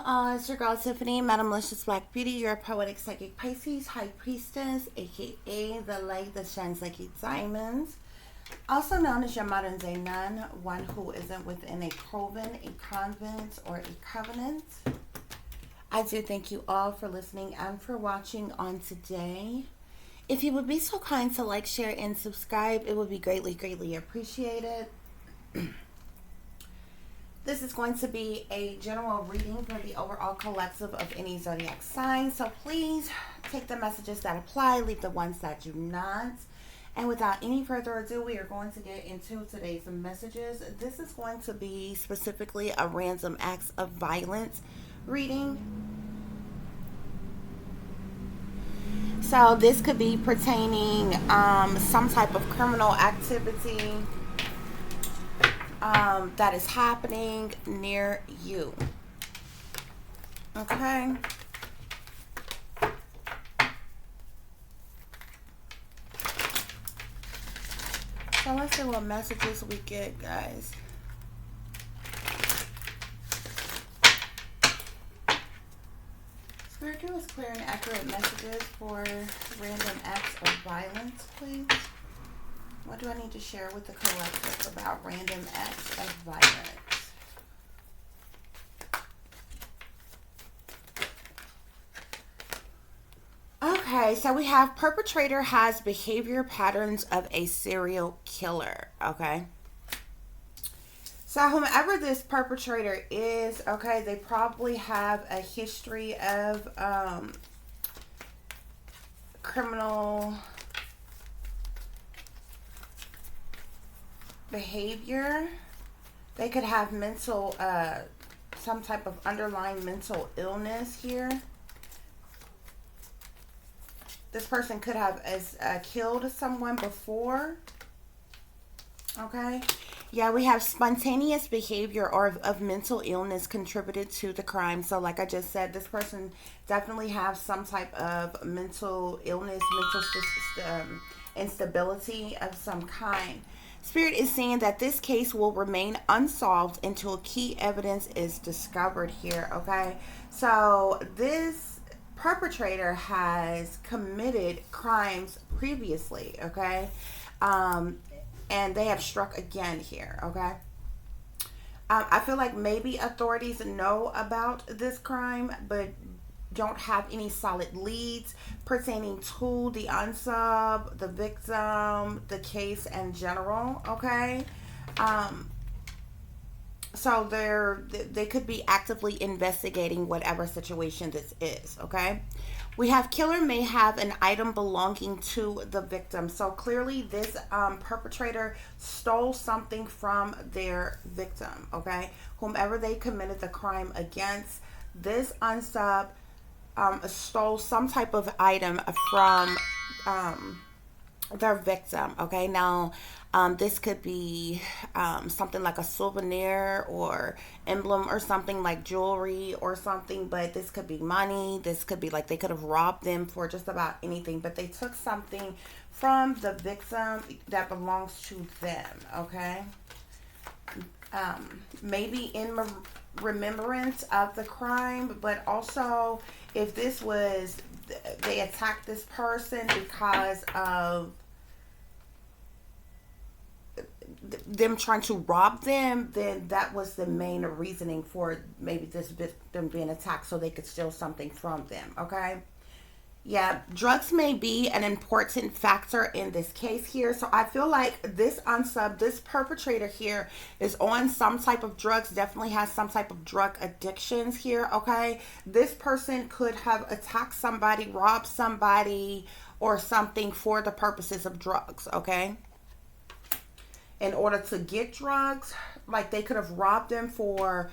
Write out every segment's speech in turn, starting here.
all, it's your girl Tiffany, Madam Malicious Black Beauty, your poetic psychic Pisces, High Priestess, aka the light that shines like diamonds. Also known as your modern day nun, one who isn't within a coven, a convent, or a covenant. I do thank you all for listening and for watching on today. If you would be so kind to like, share, and subscribe, it would be greatly appreciated. This is going to be a general reading for the overall collective of any zodiac sign. So please take the messages that apply, leave the ones that do not. And without any further ado, we are going to get into today's messages. This is going to be specifically a random acts of violence reading. So this could be pertaining some type of criminal activity that is happening near you. Okay. So let's see what messages we get, guys. Spirit, give us clear and accurate messages for random acts of violence, please. What do I need to share with the collective about random acts of violence? Okay, so we have perpetrator has behavior patterns of a serial killer. Okay. So whomever this perpetrator is, okay, they probably have a history of criminal behavior. They could have mental some type of underlying mental illness here. This person could have killed someone before. Okay. Yeah, we have spontaneous behavior or of mental illness contributed to the crime. So like I just said, this person definitely has some type of mental illness, mental instability of some kind. Spirit is saying that this case will remain unsolved until key evidence is discovered here, okay? So this perpetrator has committed crimes previously, okay? And they have struck again here, okay? I feel like maybe authorities know about this crime, but don't have any solid leads pertaining to the unsub, the victim, the case in general, okay? So they could be actively investigating whatever situation this is, okay? We have killer may have an item belonging to the victim. So clearly this perpetrator stole something from their victim, okay? Whomever they committed the crime against, this unsub stole some type of item from their victim, okay? Now this could be something like a souvenir or emblem or something like jewelry or something, but this could be money. This could be like they could have robbed them for just about anything, but they took something from the victim that belongs to them, okay? Maybe in remembrance of the crime, but also if this was, they attacked this person because of them trying to rob them, then that was the main reasoning for maybe this victim being attacked, so they could steal something from them, okay? Yeah, drugs may be an important factor in this case here. So I feel like this unsub, this perpetrator here is on some type of drugs, definitely has some type of drug addictions here, okay? This person could have attacked somebody, robbed somebody, or something for the purposes of drugs, okay? In order to get drugs, like they could have robbed them for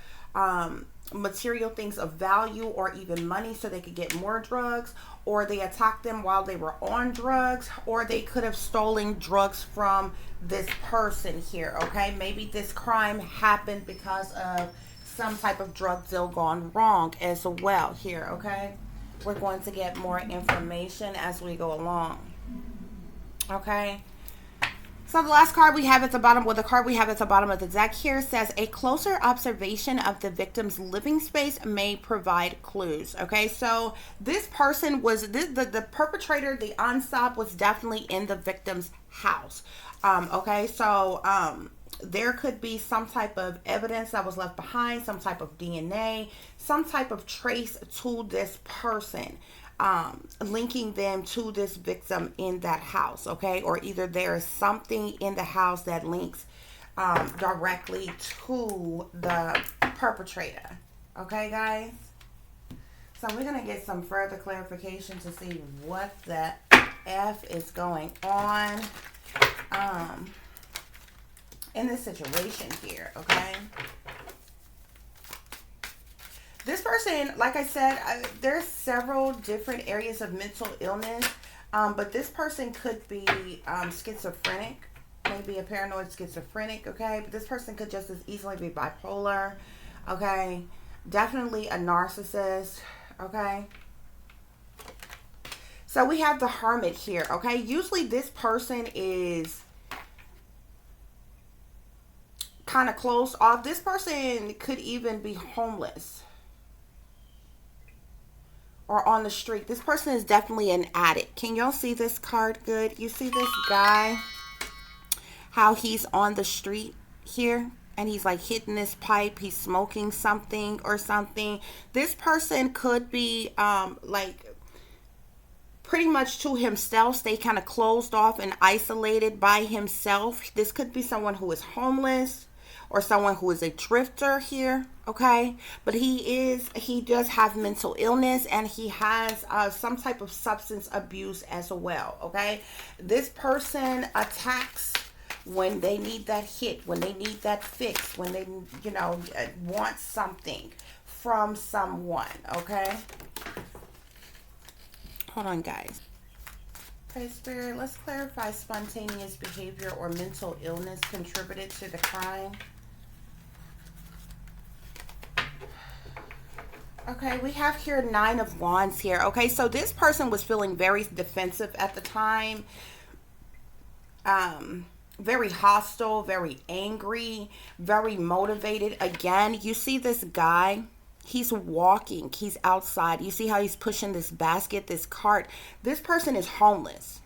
material things of value or even money so they could get more drugs, or they attacked them while they were on drugs, or they could have stolen drugs from this person here, okay? Maybe this crime happened because of some type of drug deal gone wrong as well here, okay? We're going to get more information as we go along, okay? So the last card we have at the bottom, well, the card we have at the bottom of the deck here says a closer observation of the victim's living space may provide clues. Okay, so this person was the perpetrator, the onslaught was definitely in the victim's house. Okay, so there could be some type of evidence that was left behind, some type of DNA, some type of trace to this person, linking them to this victim in that house, okay? Or either there is something in the house that links directly to the perpetrator, okay, guys? So we're going to get some further clarification to see what the F is going on in this situation here, okay? This person, like I said, there's several different areas of mental illness, but this person could be schizophrenic, maybe a paranoid schizophrenic, okay? But this person could just as easily be bipolar, okay? Definitely a narcissist, okay? So we have the Hermit here, okay? Usually this person is kind of closed off. This person could even be homeless or on the street. This person is definitely an addict. Can y'all see this card good? You see this guy, how he's on the street here and he's like hitting this pipe, he's smoking something or something. This person could be like pretty much to himself, stay kind of closed off and isolated by himself. This could be someone who is homeless or someone who is a drifter here, okay? But he does have mental illness and he has some type of substance abuse as well, okay? This person attacks when they need that hit, when they need that fix, when they, you know, want something from someone, okay? Hold on, guys. Okay, Spirit, let's clarify spontaneous behavior or mental illness contributed to the crime. Okay, we have here 9 of Wands here. Okay, so this person was feeling very defensive at the time. Very hostile, very angry, very motivated. Again, you see this guy, he's walking, he's outside. You see how he's pushing this basket, this cart. This person is homeless.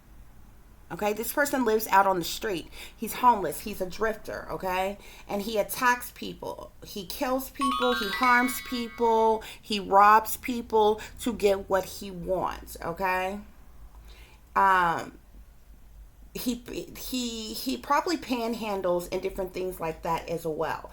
Okay, this person lives out on the street. He's homeless. He's a drifter, okay? And he attacks people. He kills people. He harms people. He robs people to get what he wants, okay? He probably panhandles and different things like that as well.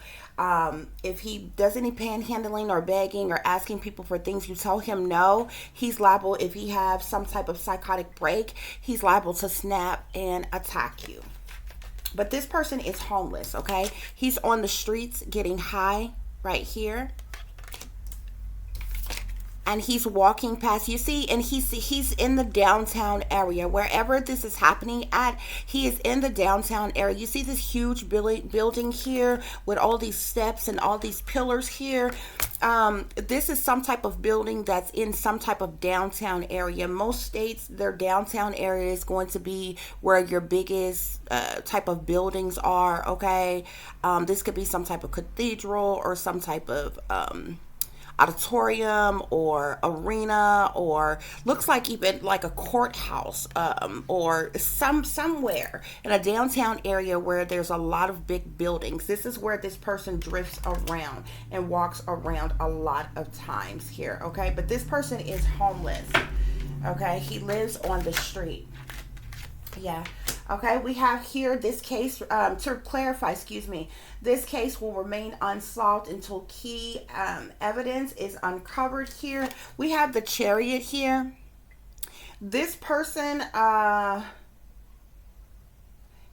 If he does any panhandling or begging or asking people for things, you tell him no, he's liable, if he has some type of psychotic break, he's liable to snap and attack you. But this person is homeless, okay? He's on the streets getting high right here. And he's walking past, you see, and he's in the downtown area. Wherever this is happening at, he is in the downtown area. You see this huge building here with all these steps and all these pillars here. This is some type of building that's in some type of downtown area. Most states, their downtown area is going to be where your biggest type of buildings are, okay? This could be some type of cathedral or some type of auditorium or arena, or looks like even like a courthouse, or somewhere in a downtown area where there's a lot of big buildings. This is where this person drifts around and walks around a lot of times here, okay? But this person is homeless, okay? He lives on the street. Yeah. Okay, we have here this case, to clarify, excuse me, this case will remain unsolved until key evidence is uncovered here. We have the Chariot here. This person,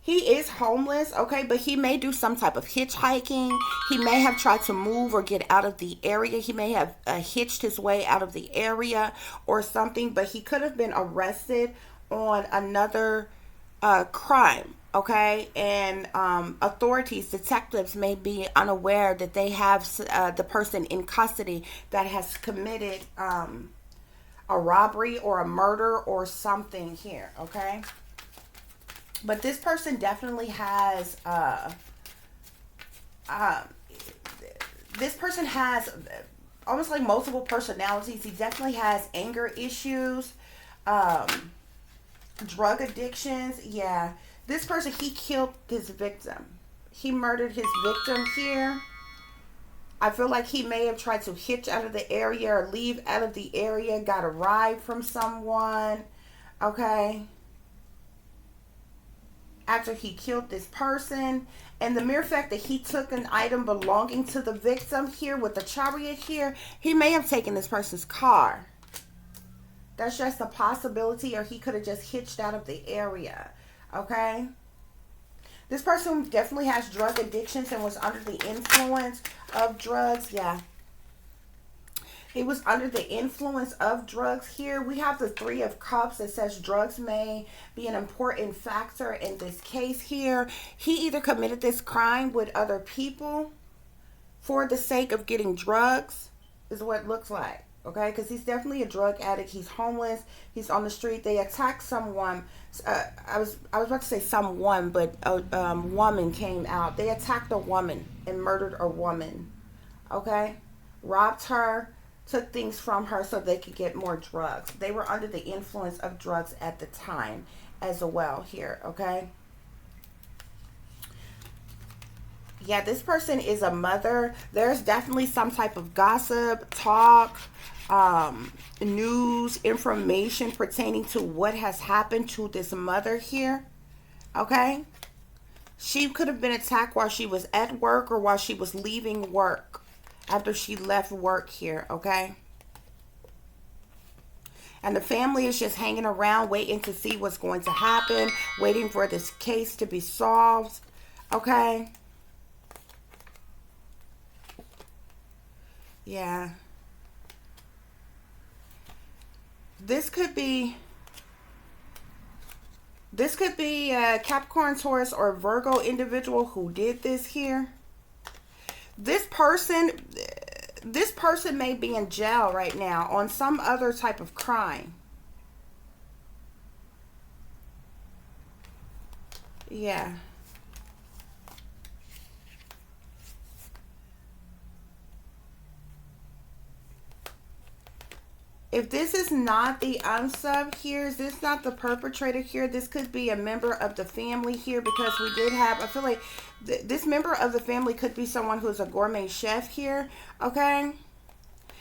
he is homeless, okay, but he may do some type of hitchhiking. He may have tried to move or get out of the area. He may have hitched his way out of the area or something, but he could have been arrested on another crime, okay? And authorities, detectives may be unaware that they have the person in custody that has committed a robbery or a murder or something here, okay? But this person definitely has uh, this person has almost like multiple personalities. He definitely has anger issues, um, drug addictions. Yeah, this person, he killed his victim. He murdered his victim here. I feel like he may have tried to hitch out of the area or leave out of the area, got a ride from someone. Okay, after he killed this person. And the mere fact that he took an item belonging to the victim here with the chariot here, he may have taken this person's car. That's just a possibility, or he could have just hitched out of the area. Okay? This person definitely has drug addictions and was under the influence of drugs. Yeah. He was under the influence of drugs here. We have the Three of Cups that says drugs may be an important factor in this case here. He either committed this crime with other people for the sake of getting drugs, is what it looks like. Okay, because he's definitely a drug addict. He's homeless. He's on the street. They attacked someone. I was about to say someone, but a woman came out. They attacked a woman and murdered a woman. Okay, robbed her, took things from her so they could get more drugs. They were under the influence of drugs at the time as well here, okay? Yeah, this person is a mother. There's definitely some type of gossip, talk, news, information pertaining to what has happened to this mother here, okay? She could have been attacked while she was at work or while she was leaving work. After she left work here, okay? And the family is just hanging around, waiting to see what's going to happen, waiting for this case to be solved, okay? Yeah. This could be a Capricorn, Taurus, or Virgo individual who did this here. This person may be in jail right now on some other type of crime. Yeah. If this is not the unsub here, is this not the perpetrator here? This could be a member of the family here, because we did have, I feel like this member of the family could be someone who's a gourmet chef here, okay?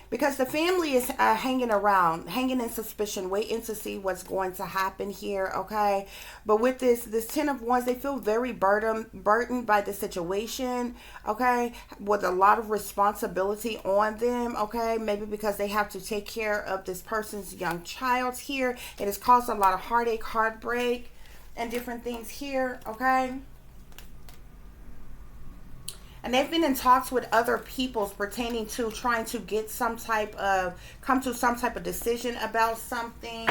Because the family is hanging around, hanging in suspicion, waiting to see what's going to happen here, okay? But with this Ten of Wands, they feel very burdened by the situation, okay? With a lot of responsibility on them, okay? Maybe because they have to take care of this person's young child here. It has caused a lot of heartache, heartbreak, and different things here, okay? And they've been in talks with other peoples pertaining to trying to get some type of, come to some type of decision about something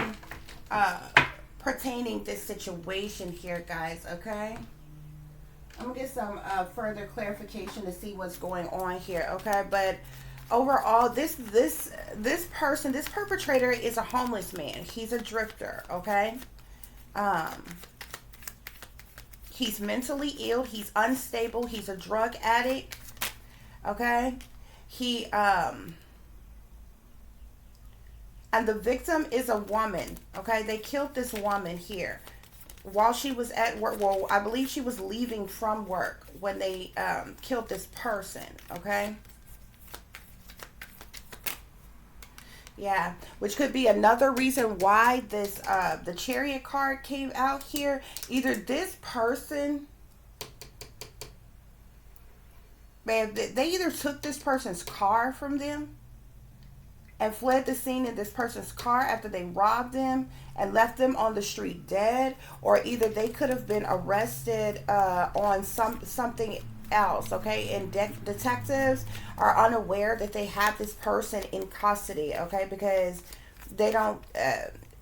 pertaining this situation here, guys, okay? I'm going to get some further clarification to see what's going on here, okay? But overall, this person, this perpetrator is a homeless man. He's a drifter, okay? He's mentally ill. He's unstable. He's a drug addict. Okay? And the victim is a woman. Okay? They killed this woman here while she was at work. Well, I believe she was leaving from work when they killed this person. Okay? Yeah, which could be another reason why this the Chariot card came out here. Either this person, man, they either took this person's car from them and fled the scene in this person's car after they robbed them and left them on the street dead, or either they could have been arrested on something else, okay? And detectives are unaware that they have this person in custody, okay? Because they don't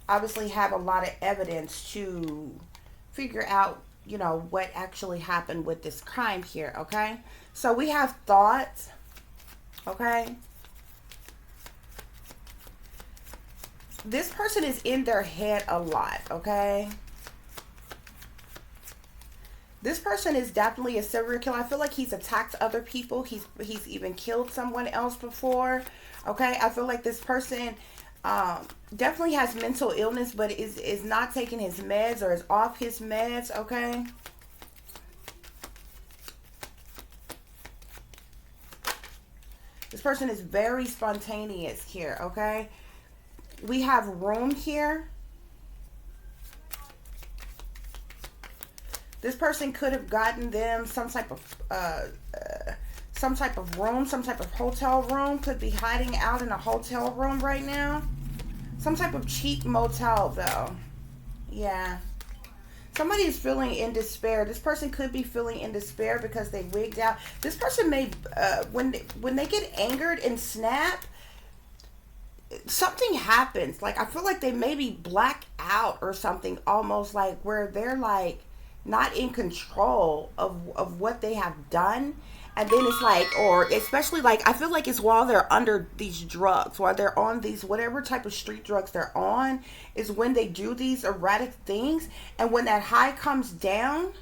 obviously have a lot of evidence to figure out, you know, what actually happened with this crime here, okay? So we have thoughts, okay? This person is in their head a lot, okay? This person is definitely a serial killer. I feel like he's attacked other people. He's even killed someone else before. Okay, I feel like this person definitely has mental illness, but is not taking his meds or is off his meds. Okay. This person is very spontaneous here. Okay. We have room here. This person could have gotten them some type of room, some type of hotel room. Could be hiding out in a hotel room right now. Some type of cheap motel though. Yeah. Somebody is feeling in despair. This person could be feeling in despair because they wigged out. This person may, when they get angered and snap, something happens. Like I feel like they maybe black out or something, almost like where they're like not in control of what they have done. And then it's like, or especially like, I feel like it's while they're under these drugs, while they're on these, whatever type of street drugs they're on, is when they do these erratic things. And when that high comes down,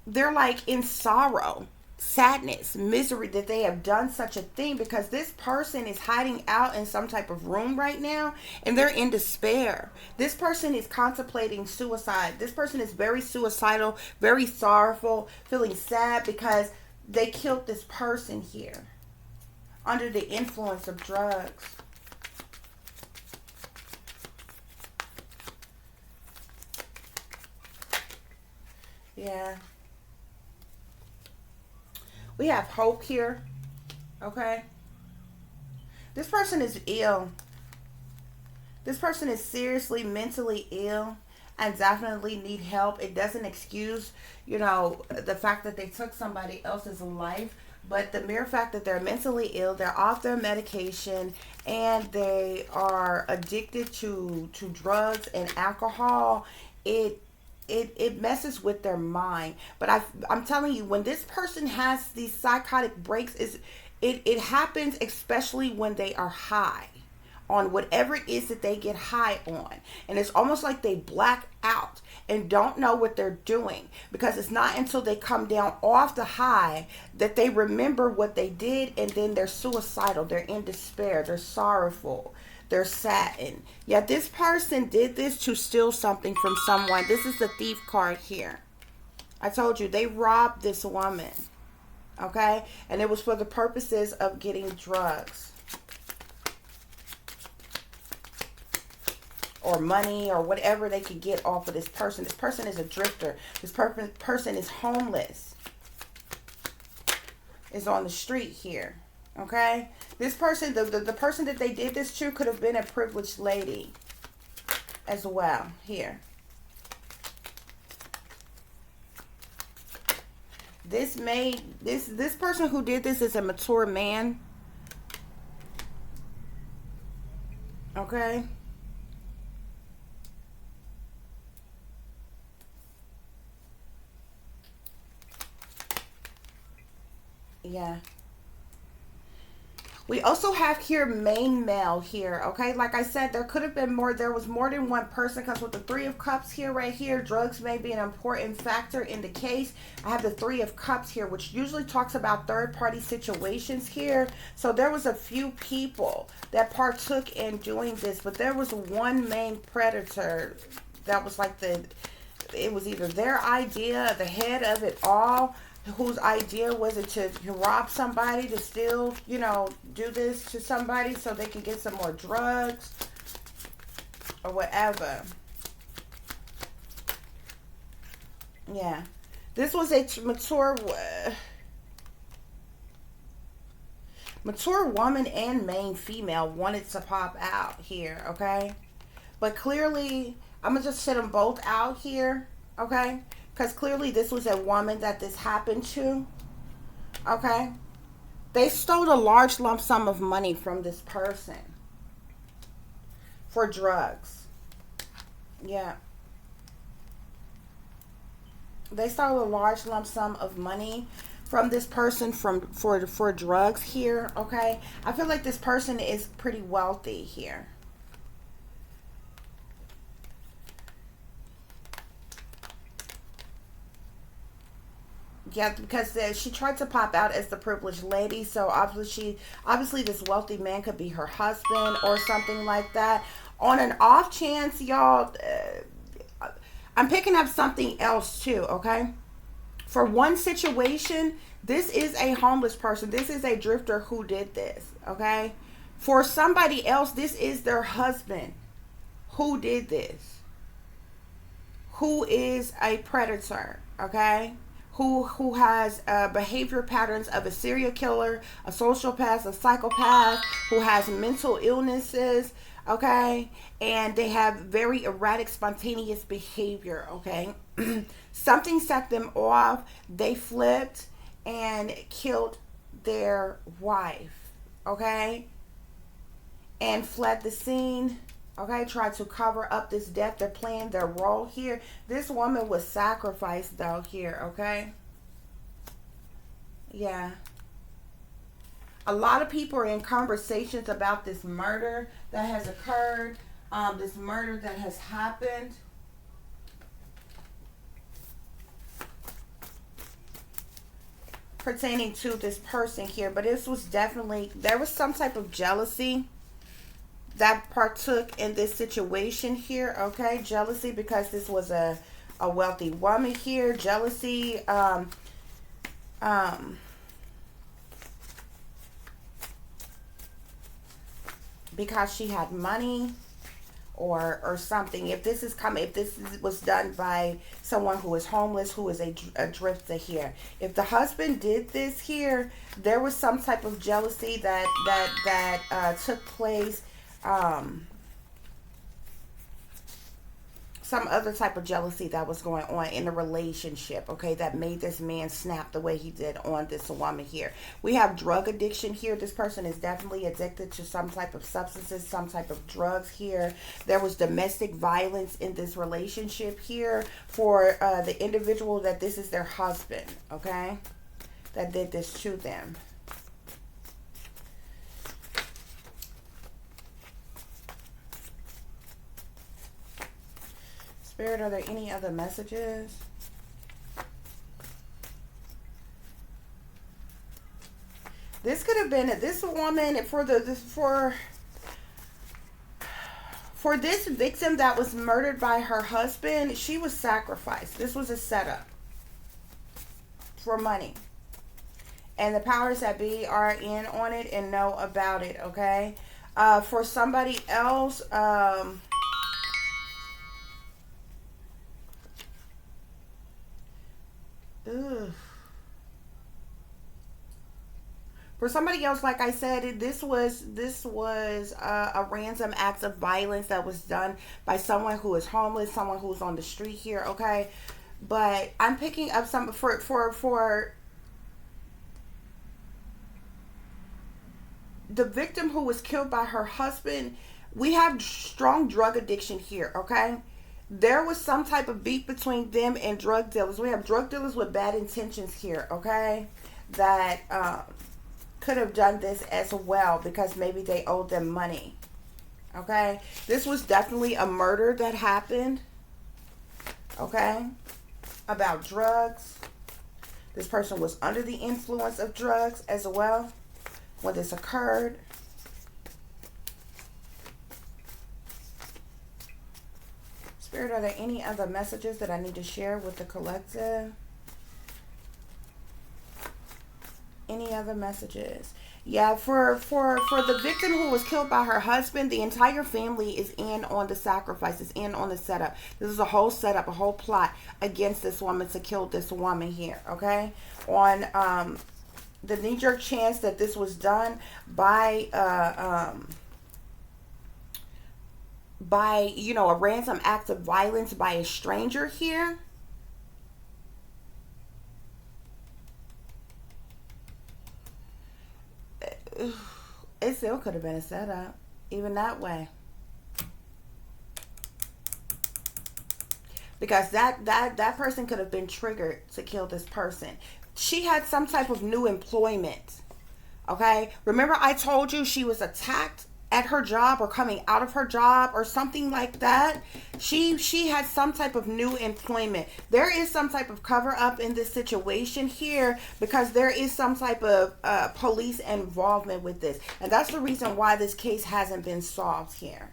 they're like in sorrow, sadness, misery that they have done such a thing, because this person is hiding out in some type of room right now and they're in despair. This person is contemplating suicide. This person is very suicidal, very sorrowful, feeling sad because they killed this person here under the influence of drugs. Yeah. We have hope here. Okay. This person is ill. This person is seriously mentally ill and definitely need help. It doesn't excuse, the fact that they took somebody else's life, but the mere fact that they're mentally ill, they're off their medication, and they are addicted to drugs and alcohol, it messes with their mind. But I'm telling you, when this person has these psychotic breaks, it happens especially when they are high on whatever it is that they get high on. And it's almost like they black out and don't know what they're doing, because it's not until they come down off the high that they remember what they did, and then they're suicidal, they're in despair, they're sorrowful, they're saddened. Yeah, this person did this to steal something from someone. This is the thief card here. I told you, they robbed this woman. Okay? And it was for the purposes of getting drugs or money or whatever they could get off of this person. This person is a drifter. This person is homeless. Is on the street here. Okay? This person, the person that they did this to, could have been a privileged lady as well here. This person who did this is a mature man. Okay? Yeah. We also have here main male here, okay? Like I said, there could have been more. There was more than one person, because with the Three of Cups here, right here, drugs may be an important factor in the case. I have the Three of Cups here, which usually talks about third-party situations here. So there was a few people that partook in doing this, but there was one main predator that was like it was either their idea, the head of it all, whose idea was it to rob somebody, to steal, do this to somebody so they can get some more drugs or whatever. Yeah. This was a mature woman and main female wanted to pop out here, okay? But clearly, I'm going to just set them both out here, okay? Because clearly this was a woman that this happened to. Okay? They stole a large lump sum of money from this person for drugs. Yeah. They stole a large lump sum of money from this person for drugs here. Okay? I feel like this person is pretty wealthy here. Yeah, because she tried to pop out as the privileged lady, so obviously this wealthy man could be her husband or something like that. On an off chance, y'all, I'm picking up something else too. Okay, for one situation, this is a homeless person. This is a drifter who did this. Okay, for somebody else, this is their husband who did this, who is a predator. Okay, who has behavior patterns of a serial killer, a sociopath, a psychopath, who has mental illnesses, okay, and they have very erratic, spontaneous behavior, okay. Something set them off. They flipped and killed their wife, okay, and fled the scene. Okay, try to cover up this death. They're playing their role here. This woman was sacrificed though here, okay? Yeah. A lot of people are in conversations about this murder that has occurred, this murder that has happened. Pertaining to this person here, but this was definitely, there was some type of jealousy that partook in this situation here, okay? Jealousy because this was a wealthy woman here. Jealousy, because she had money or something. If this was done by someone who is homeless, who is a drifter here. If the husband did this here, there was some type of jealousy that took place. Some other type of jealousy that was going on in the relationship, okay, that made this man snap the way he did on this woman here. We have drug addiction here. This person is definitely addicted to some type of substances, some type of drugs here. There was domestic violence in this relationship here for the individual that this is their husband, okay, that did this to them. Spirit, are there any other messages? This could have been this woman for this victim that was murdered by her husband. She was sacrificed. This was a setup for money, and the powers that be are in on it and know about it. Okay, for somebody else. Ugh. For somebody else, like I said, this was a random act of violence that was done by someone who is homeless, someone who's on the street here, okay? But I'm picking up some for the victim who was killed by her husband. We have strong drug addiction here, okay? There was some type of beef between them and drug dealers. We have drug dealers with bad intentions here, okay? That could have done this as well because maybe they owed them money, okay? This was definitely a murder that happened, okay? About drugs. This person was under the influence of drugs as well when this occurred. Spirit, are there any other messages that I need to share with the collective? Any other messages? Yeah, for the victim who was killed by her husband, the entire family is in on the sacrifice, is in on the setup. This is a whole setup, a whole plot against this woman to kill this woman here, okay? On the knee-jerk chance that this was done by a random act of violence by a stranger here. It still could have been a setup, even that way. Because that person could have been triggered to kill this person. She had some type of new employment. Okay? Remember I told you she was attacked at her job or coming out of her job or something like that. She had some type of new employment. There is some type of cover up in this situation here because there is some type of police involvement with this, and that's the reason why this case hasn't been solved here.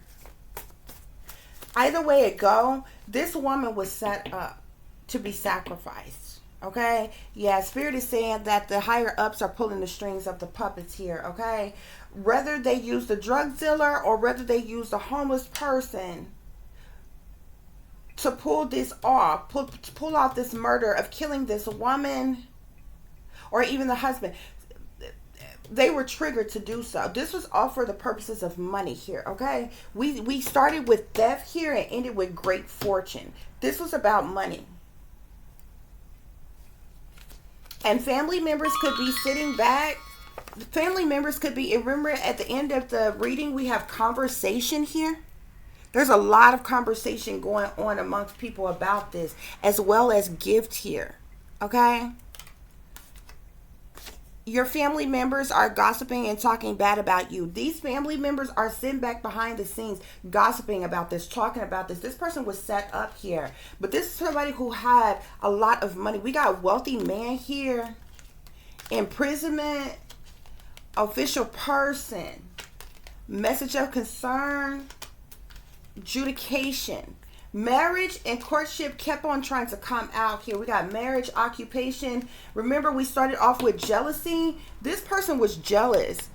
Either way it go, this woman was set up to be sacrificed. Okay? Yeah, Spirit is saying that the higher ups are pulling the strings of the puppets here. Okay? Whether they use the drug dealer or whether they use the homeless person to pull this off, pull off this murder of killing this woman or even the husband, they were triggered to do so. This was all for the purposes of money here, okay? We started with theft here and ended with great fortune. This was about money. And family members could be sitting back. Family members could be, remember at the end of the reading, we have conversation here. There's a lot of conversation going on amongst people about this, as well as gift here, okay? Your family members are gossiping and talking bad about you. These family members are sitting back behind the scenes gossiping about this, talking about this. This person was set up here. But this is somebody who had a lot of money. We got a wealthy man here. Imprisonment. Official person. Message of concern. Adjudication. Marriage and courtship kept on trying to come out here. We got marriage, occupation. Remember, we started off with jealousy. This person was jealous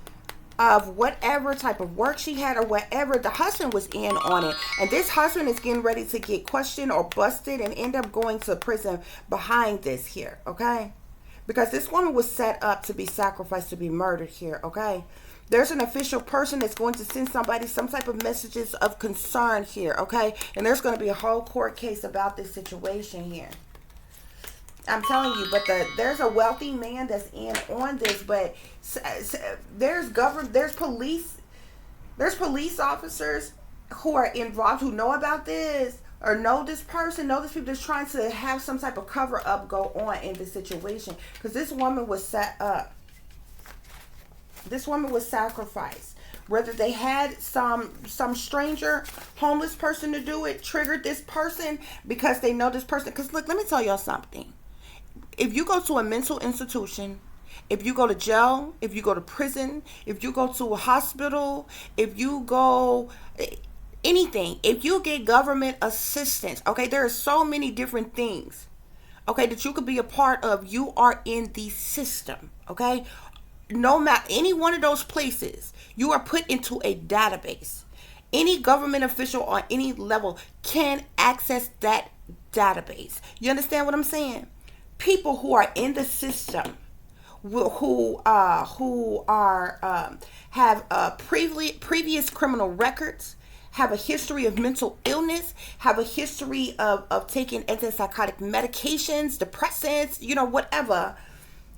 of whatever type of work she had or whatever. The husband was in on it. And this husband is getting ready to get questioned or busted and end up going to prison behind this here, okay? Because this woman was set up to be sacrificed, to be murdered here, okay? There's an official person that's going to send somebody some type of messages of concern here, okay? And there's going to be a whole court case about this situation here. I'm telling you, but there's a wealthy man that's in on this, but there's police officers who are involved, who know about this or know this person, know this people that's trying to have some type of cover up go on in this situation, because this woman was set up. This woman was sacrificed. Whether they had some stranger, homeless person to do it, triggered this person because they know this person. Because look, let me tell y'all something. If you go to a mental institution, if you go to jail, if you go to prison, if you go to a hospital, if you go anything, if you get government assistance, okay, there are so many different things, okay, that you could be a part of. You are in the system, okay? No matter any one of those places, you are put into a database. Any government official on any level can access that database. You understand what I'm saying? People who are in the system, who have previous criminal records, have a history of mental illness, have a history of taking antipsychotic medications, depressants, whatever.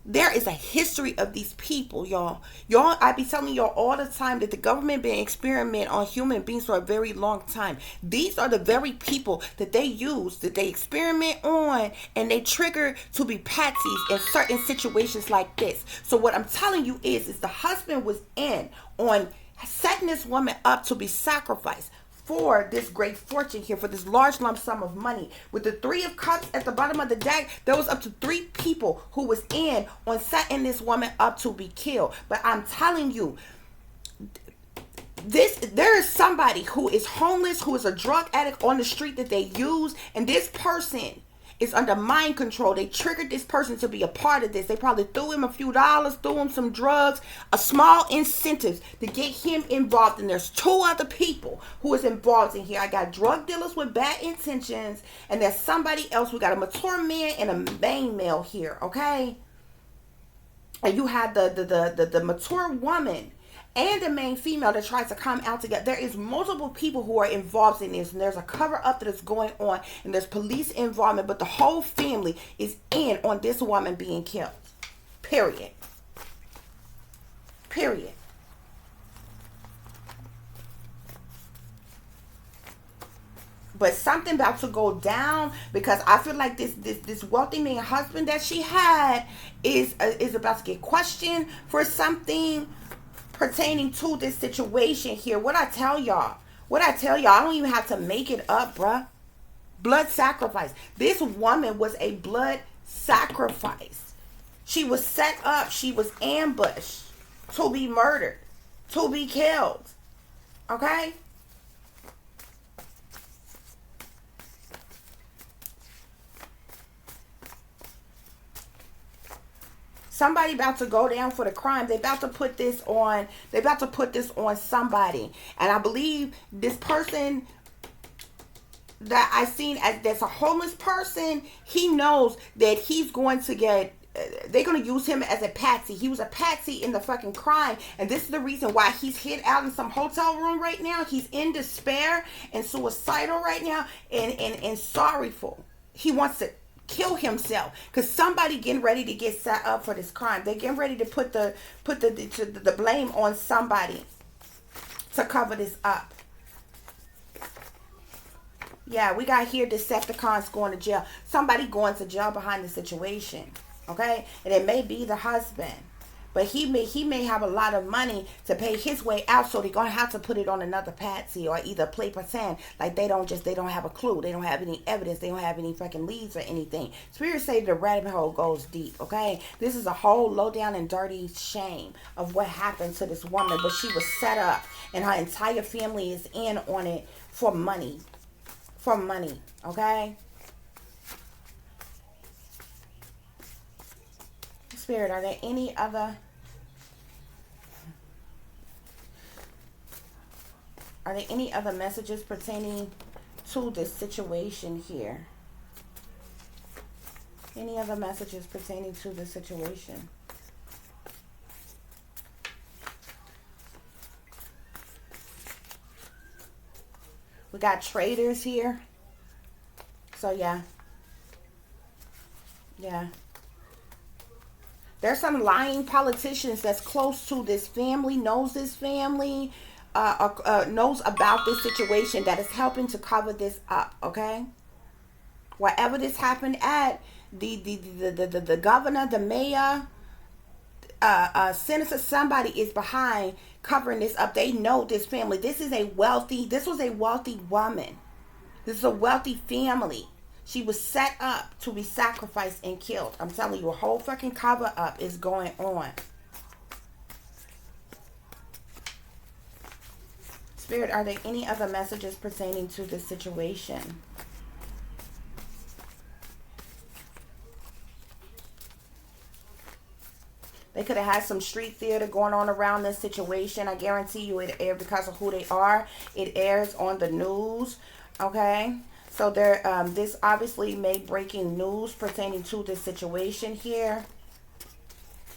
There is a history of these people, y'all. I be telling y'all all the time that the government been experimenting on human beings for a very long time. These are the very people that they use, that they experiment on, and they trigger to be patsies in certain situations like this. So what I'm telling you is the husband was in on setting this woman up to be sacrificed for this great fortune here, for this large lump sum of money. With the 3 of Cups at the bottom of the deck, there was up to 3 people who was in on setting this woman up to be killed. But I'm telling you, there is somebody who is homeless, who is a drug addict on the street that they use, and this person is under mind control. They triggered this person to be a part of this. They probably threw him a few dollars, threw him some drugs, a small incentive to get him involved. And there's 2 other people who is involved in here. I got drug dealers with bad intentions, and there's somebody else. We got a mature man and a main male here, okay? And you had the mature woman and the main female that tries to come out together. There is multiple people who are involved in this, and there's a cover up that is going on, and there's police involvement, but the whole family is in on this woman being killed. Period. But something about to go down, because I feel like this wealthy man husband that she had is about to get questioned for something. pertaining to this situation here. What I tell y'all, I don't even have to make it up, bruh. Blood sacrifice. This woman was a blood sacrifice. She was set up. She was ambushed to be murdered, to be killed. Okay? Somebody about to go down for the crime. They about to put this on. They about to put this on somebody. And I believe this person that I seen as that's a homeless person, he knows that he's going to get. They're going to use him as a patsy. He was a patsy in the fucking crime. And this is the reason why he's hid out in some hotel room right now. He's in despair and suicidal right now and sorrowful. He wants to kill himself because somebody getting ready to get set up for this crime. They're getting ready to put the blame on somebody to cover this up. Yeah, we got here Decepticons going to jail. Somebody going to jail behind the situation. Okay? And it may be the husband. But he may have a lot of money to pay his way out, so they're gonna have to put it on another patsy or either play pretend like they don't have a clue, they don't have any evidence, they don't have any fucking leads or anything. Spirit say the rabbit hole goes deep. Okay, this is a whole low down and dirty shame of what happened to this woman, but she was set up, and her entire family is in on it for money, Okay. Spirit, are there any other messages pertaining to this situation here? Any other messages pertaining to this situation? We got traitors here. So yeah. There's some lying politicians that's close to this family, knows this family, knows about this situation that is helping to cover this up, okay? Wherever this happened at, the governor, the mayor, senator, somebody is behind covering this up. They know this family. This was a wealthy woman. This is a wealthy family. She was set up to be sacrificed and killed. I'm telling you, a whole fucking cover up is going on. Spirit, are there any other messages pertaining to this situation? They could have had some street theater going on around this situation. I guarantee you it aired because of who they are. It airs on the news. Okay? So there, this obviously made breaking news pertaining to this situation here.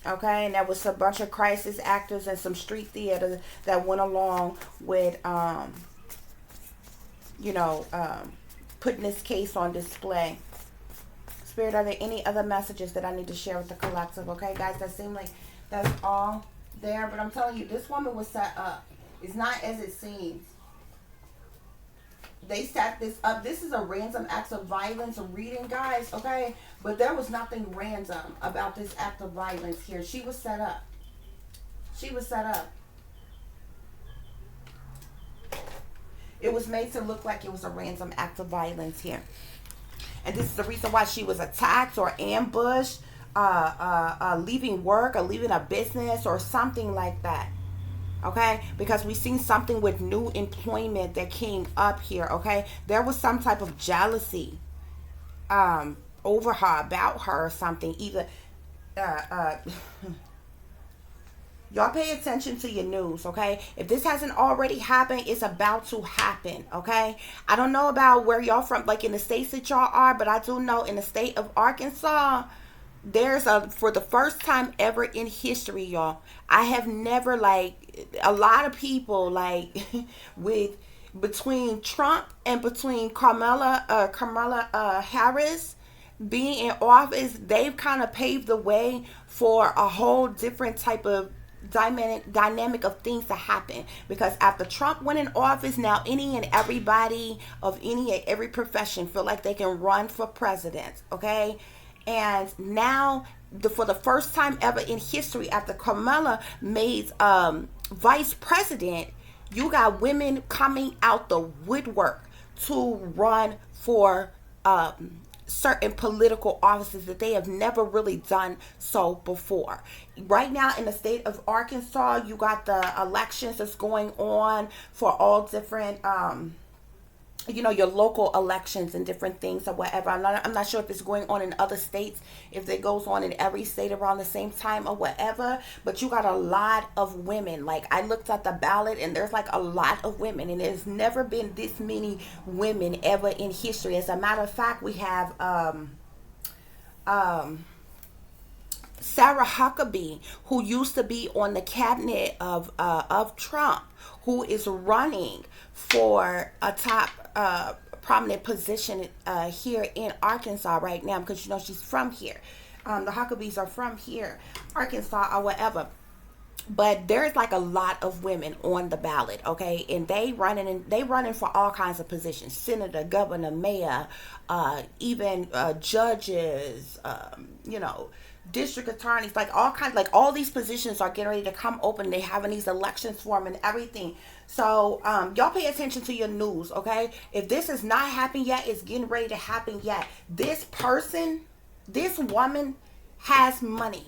Okay, and there was a bunch of crisis actors and some street theater that went along with, putting this case on display. Spirit, are there any other messages that I need to share with the collective? Okay, guys, that seems like that's all there. But I'm telling you, this woman was set up. It's not as it seems. They set this up. This is a random act of violence reading, guys, okay? But there was nothing random about this act of violence here. She was set up. It was made to look like it was a random act of violence here. And this is the reason why she was attacked or ambushed, leaving work or leaving a business or something like that. Okay, because we seen something with new employment that came up here. Okay, there was some type of jealousy over her, about her or something. Either y'all pay attention to your news. Okay, if this hasn't already happened, it's about to happen. Okay, I don't know about where y'all from, like in the states that y'all are, but I do know in the state of Arkansas, there's for the first time ever in history, y'all, I have never, like, a lot of people, like, between Trump and between Kamala Harris being in office, they've kind of paved the way for a whole different type of dynamic of things to happen. Because after Trump went in office, now any and everybody of any and every profession feel like they can run for president. Okay, and now for the first time ever in history, after Kamala made vice president, you got women coming out the woodwork to run for certain political offices that they have never really done so before. Right now in the state of Arkansas, you got the elections that's going on for all different your local elections and different things or whatever. I'm not sure if it's going on in other states, if it goes on in every state around the same time or whatever, but you got a lot of women. Like, I looked at the ballot and there's like a lot of women, and there's never been this many women ever in history. As a matter of fact, we have Sarah Huckabee, who used to be on the cabinet of Trump, who is running for a top prominent position here in Arkansas right now, because she's from here. The Huckabees are from here, Arkansas or whatever. But there's like a lot of women on the ballot, okay, and they running for all kinds of positions: senator, governor, mayor, even judges, district attorneys, like all kinds, like all these positions are getting ready to come open. They having these elections for them and everything. So y'all pay attention to your news, okay? If this has not happened yet, it's getting ready to happen yet. This woman has money,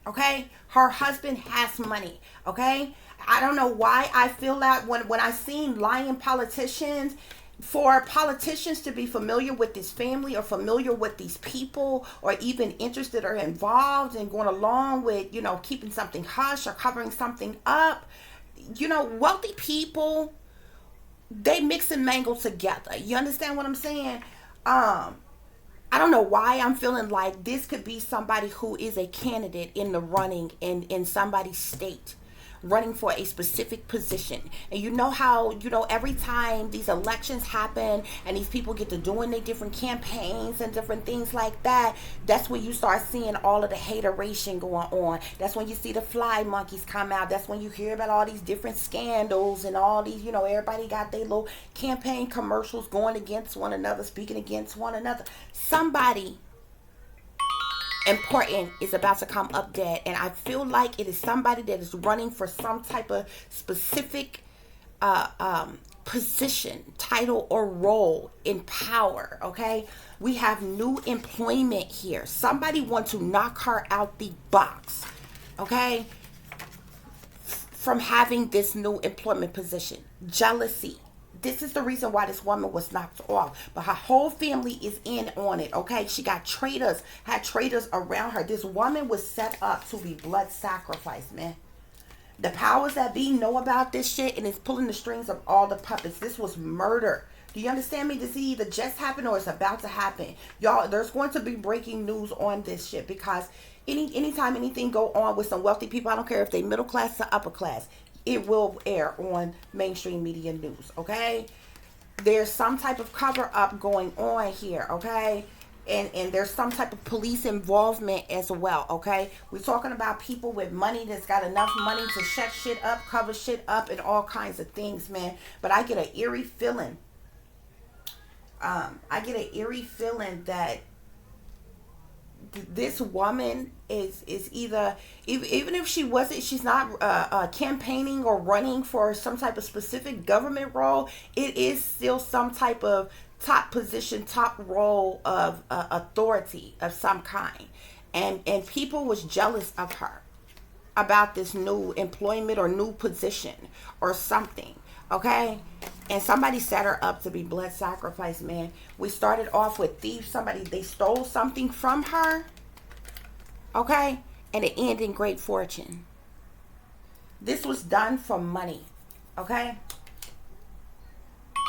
okay? Her husband has money, okay? I don't know why I feel that when I seen lying politicians, for politicians to be familiar with this family or familiar with these people or even interested or involved and going along with, keeping something hush or covering something up, wealthy people, they mix and mingle together. You understand what I'm saying? I don't know why I'm feeling like this could be somebody who is a candidate in the running in somebody's state, running for a specific position. And you know how, every time these elections happen and these people get to doing their different campaigns and different things like that, that's when you start seeing all of the hateration going on. That's when you see the fly monkeys come out. That's when you hear about all these different scandals and all these, everybody got their little campaign commercials going against one another, speaking against one another. Somebody important is about to come up dead, and I feel like it is somebody that is running for some type of specific position, title, or role in power. Okay, we have new employment here. Somebody wants to knock her out the box, okay, from having this new employment position. Jealousy. This is the reason why this woman was knocked off. But her whole family is in on it, okay? She got traitors, had traitors around her. This woman was set up to be blood sacrifice, man. The powers that be know about this shit and is pulling the strings of all the puppets. This was murder. Do you understand me? This either just happened or it's about to happen. Y'all, there's going to be breaking news on this shit, because anytime anything go on with some wealthy people, I don't care if they middle class or upper class, it will air on mainstream media news, okay? There's some type of cover up going on here, okay? And there's some type of police involvement as well, okay? We're talking about people with money that's got enough money to shut shit up, cover shit up, and all kinds of things, man. But I get an eerie feeling. That this woman is either, even if she's not campaigning or running for some type of specific government role, it is still some type of top position, top role of authority of some kind, and people was jealous of her about this new employment or new position or something, okay? And somebody set her up to be blood sacrifice, man. We started off with thieves. They stole something from her, okay? And it ended in great fortune. This was done for money, okay?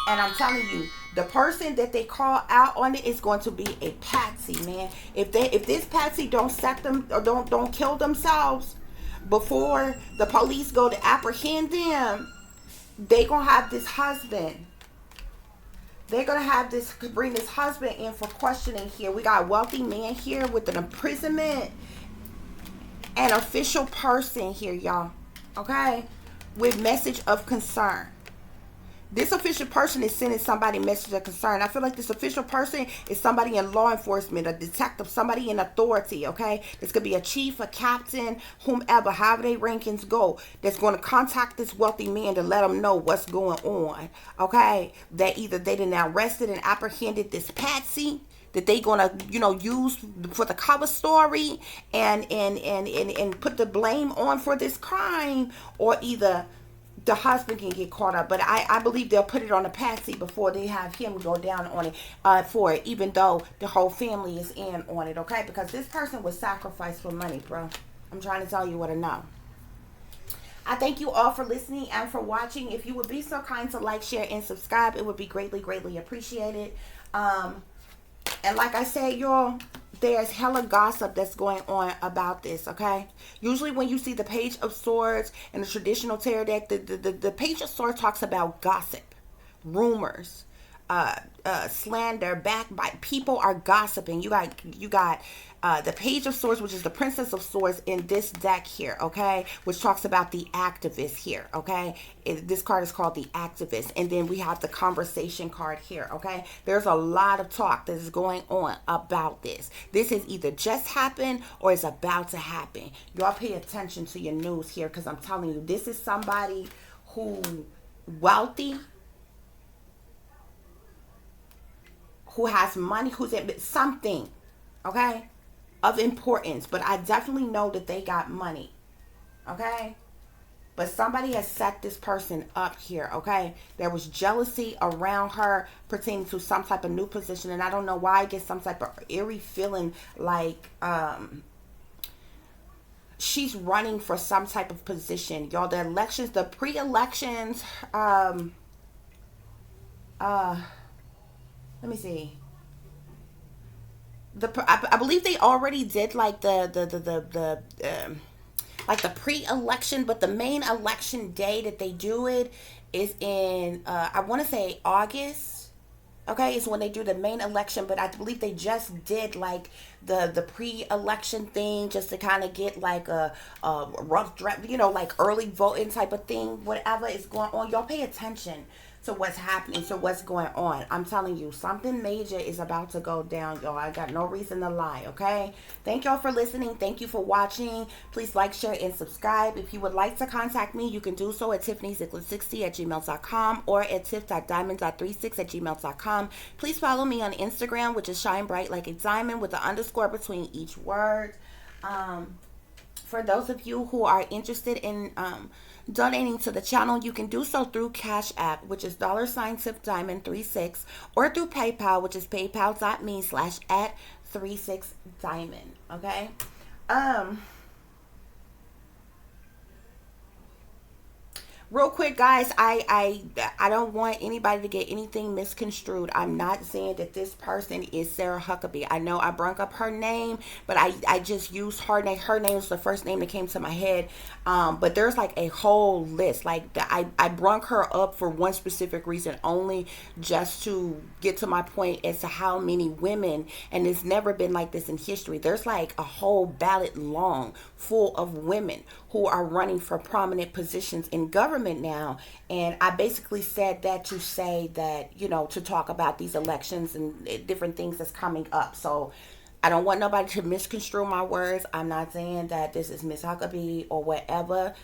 And I'm telling you, the person that they call out on it is going to be a patsy, man. If this patsy don't set them or don't kill themselves before the police go to apprehend them, they gonna have this husband. They're gonna bring this husband in for questioning here. We got a wealthy man here with an imprisonment, an official person here, y'all. Okay, with message of concern. This official person is sending somebody a message of concern. I feel like this official person is somebody in law enforcement, a detective, somebody in authority, okay? This could be a chief, a captain, whomever, however their rankings go, that's going to contact this wealthy man to let them know what's going on, okay? That either they done arrested and apprehended this patsy, that they gonna, use for the cover story and put the blame on for this crime, or either the husband can get caught up. But I believe they'll put it on a patsy before they have him go down on it for it, even though the whole family is in on it, okay? Because this person was sacrificed for money, bro. I'm trying to tell you what I know. I thank you all for listening and for watching. If you would be so kind to like, share, and subscribe, it would be greatly, greatly appreciated. And like I said, y'all, there's hella gossip that's going on about this, okay? Usually when you see the Page of Swords and the traditional tarot deck, the Page of Swords talks about gossip, rumors, slander, backbite. People are gossiping. You got the Page of Swords, which is the Princess of Swords in this deck here, okay? Which talks about the activist here, okay? This card is called the activist. And then we have the conversation card here, okay? There's a lot of talk that is going on about this. This has either just happened or is about to happen. Y'all pay attention to your news here, because I'm telling you, this is somebody who wealthy, who has money, who's in something, okay, of importance. But I definitely know that they got money, okay? But somebody has set this person up here, okay? There was jealousy around her pertaining to some type of new position. And I don't know why I get some type of eerie feeling like she's running for some type of position. Y'all, the elections, the pre-elections, let me see. I believe they already did like the like the pre-election, but the main election day that they do it is in I want to say August. Okay, is when they do the main election, but I believe they just did like the pre-election thing just to kind of get like a rough draft, like early voting type of thing. Whatever is going on, y'all pay attention to what's happening, to what's going on. I'm telling you, something major is about to go down, y'all. I got no reason to lie, okay? Thank y'all for listening. Thank you for watching. Please like, share, and subscribe. If you would like to contact me, you can do so at tiffanyziegler60@gmail.com or at tiff.diamond.36@gmail.com. Please follow me on Instagram, which is shine bright like a diamond with an underscore between each word. For those of you who are interested in donating to the channel, you can do so through Cash App, which is $tiffdiamond36, or through PayPal, which is paypal.me/@36diamond. Okay. Real quick, guys, I don't want anybody to get anything misconstrued. I'm not saying that this person is Sarah Huckabee. I know I brought up her name, but I just used her name. Her name was the first name that came to my head. But there's like a whole list. Like I brought her up for one specific reason only, just to get to my point as to how many women, and it's never been like this in history. There's like a whole ballot long full of women who are running for prominent positions in government now. And I basically said that to say that, to talk about these elections and different things that's coming up. So I don't want nobody to misconstrue my words. I'm not saying that this is Miss Huckabee or whatever.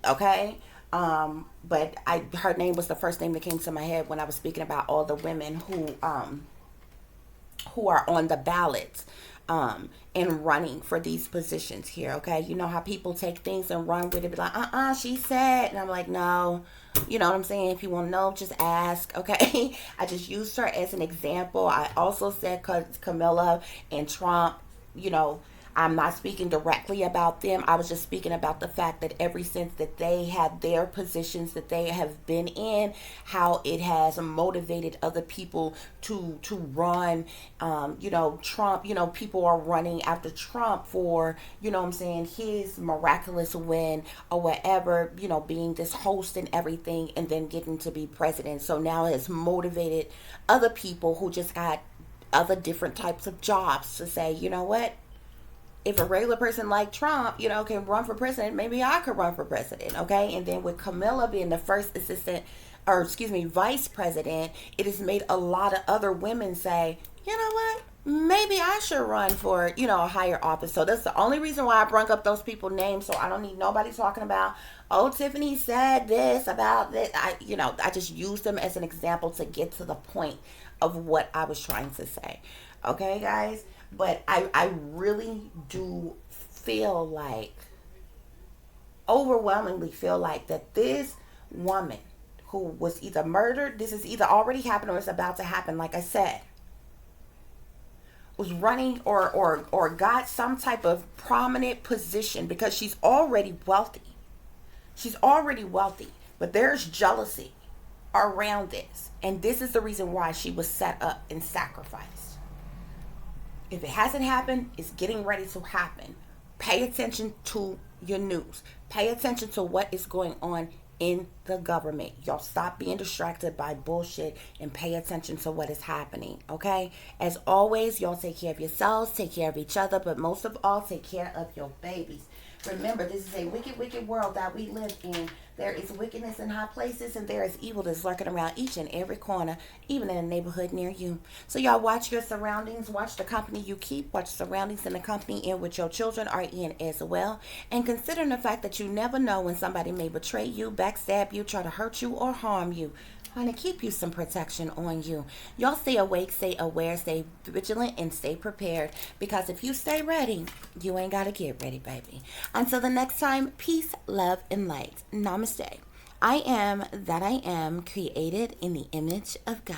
Okay. But her name was the first name that came to my head when I was speaking about all the women who are on the ballot and running for these positions here, okay? You know how people take things and run with it, be like, she said, and I'm like, no, you know what I'm saying? If you want to know, just ask, okay? I just used her as an example. I also said Camilla and Trump, I'm not speaking directly about them. I was just speaking about the fact that ever since that they had their positions that they have been in, how it has motivated other people to run. Trump, people are running after Trump for, his miraculous win or whatever, being this host and everything, and then getting to be president. So now it has motivated other people who just got other different types of jobs to say, you know what? If a regular person like Trump, can run for president, maybe I could run for president, okay? And then with Camilla being the first assistant or excuse me, vice president, it has made a lot of other women say, you know what? Maybe I should run for, a higher office. So that's the only reason why I brought up those people's names. So I don't need nobody talking about, oh, Tiffany said this about this. I just used them as an example to get to the point of what I was trying to say. Okay, guys? But I really do feel like, overwhelmingly feel like that this woman who was either murdered, this is either already happened or it's about to happen, like I said, was running or got some type of prominent position because she's already wealthy. She's already wealthy, but there's jealousy around this. And this is the reason why she was set up and sacrificed. If it hasn't happened, it's getting ready to happen. Pay attention to your news. Pay attention to what is going on in the government. Y'all stop being distracted by bullshit and pay attention to what is happening, okay? As always, y'all take care of yourselves, take care of each other, but most of all, take care of your babies. Remember, this is a wicked, wicked world that we live in. There is wickedness in high places, and there is evil that's lurking around each and every corner, even in a neighborhood near you. So y'all watch your surroundings, watch the company you keep, watch surroundings in the company in which your children are in as well. And considering the fact that you never know when somebody may betray you, backstab you, try to hurt you, or harm you. Honey, keep you some protection on you. Y'all stay awake, stay aware, stay vigilant, and stay prepared. Because if you stay ready, you ain't got to get ready, baby. Until the next time, peace, love, and light. Namaste. I am that I am, created in the image of God.